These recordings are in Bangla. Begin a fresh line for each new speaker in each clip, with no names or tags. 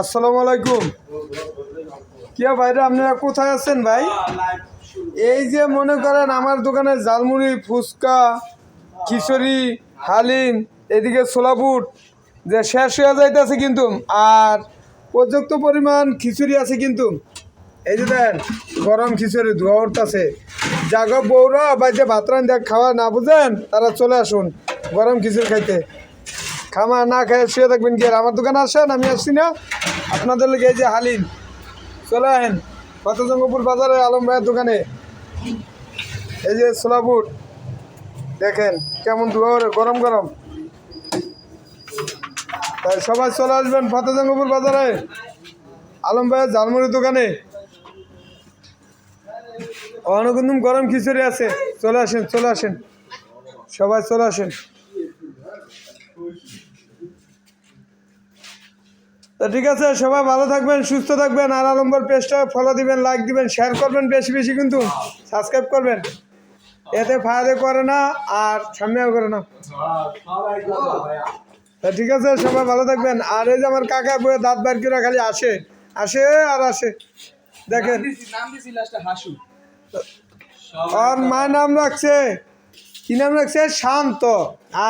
আসসালামু আলাইকুম। কি ভাইরা, আপনারা কোথায় আছেন ভাই? এই যে মনে করেন আমার দোকানে ঝালমুড়ি, ফুচকা, খিচুড়ি, হালিম, এদিকে ছোলাপুট যে শেষ হয়ে যাইতেছে কিন্তু, আর পর্যাপ্ত পরিমাণ খিচুড়ি আছে কিন্তু। এই যে দেন গরম খিচুড়ি ধোয়া উঠতেছে। জাগো বউরা বা যে ভাত রান্ধা খাওয়া না বুঝেন তারা চলে আসুন গরম খিচুড়ি খাইতে। খামা না খেয়ে শুয়ে থাকবেন কি? আর আমার দোকানে আসেন, আমি আসছি না আপনাদের লেগে। এই যে হালিম, চলে আসেন ফতেজঙ্গপুর বাজারে আলম ভাইয়ের দোকানে। এই যে ছোলাপুট দেখেন কেমন ধোয়া গরম গরম। তাই সবাই চলে আসবেন ফতেজঙ্গপুর বাজারে আলম ভাইয়ের ঝালমুড়ির দোকানে। অনকুন্দম গরম খিচুড়ি আছে, চলে আসেন চলে আসেন, সবাই চলে আসেন। তো ঠিক আছে, সবাই ভালো থাকবেন, সুস্থ থাকবেন। আর আলম ভাইয়ের পেজটা ফলো দিবেন, লাইক দিবেন, শেয়ার করবেন বেশি বেশি, কিন্তু সাবস্ক্রাইব করবেন। এতে ফায়দা করে না আর সামনেও করে না। তা ঠিক আছে, সবাই ভালো থাকবেন। আর এই যে আমার কাকা বইয়ে দাঁত বার করে খালি আসে আসে আর আসে, দেখেন। আর মায়ের নাম রাখছে, কি নাম রাখছে? শান্ত।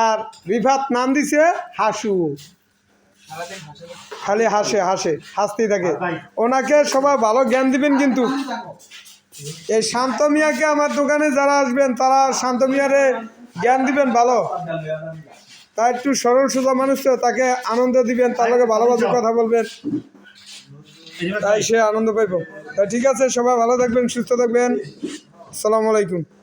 আর রিফাত নাম দিছে হাসু। খালি হাসে হাসে, হাসতেই থাকে। ওনাকে সবাই ভালো জ্ঞান দিবেন কিন্তু। এই শান্ত মিয়াকে আমার দোকানে যারা আসবেন তারা শান্ত মিয়ারে জ্ঞান দিবেন ভালো। তাই একটু সরল সোজা মানুষ তো, তাকে আনন্দ দিবেন, তার লগে ভালোবাসে কথা বলবেন, তাই সে আনন্দ পাইব। তাই ঠিক আছে, সবাই ভালো থাকবেন, সুস্থ থাকবেন। আসসালামু আলাইকুম।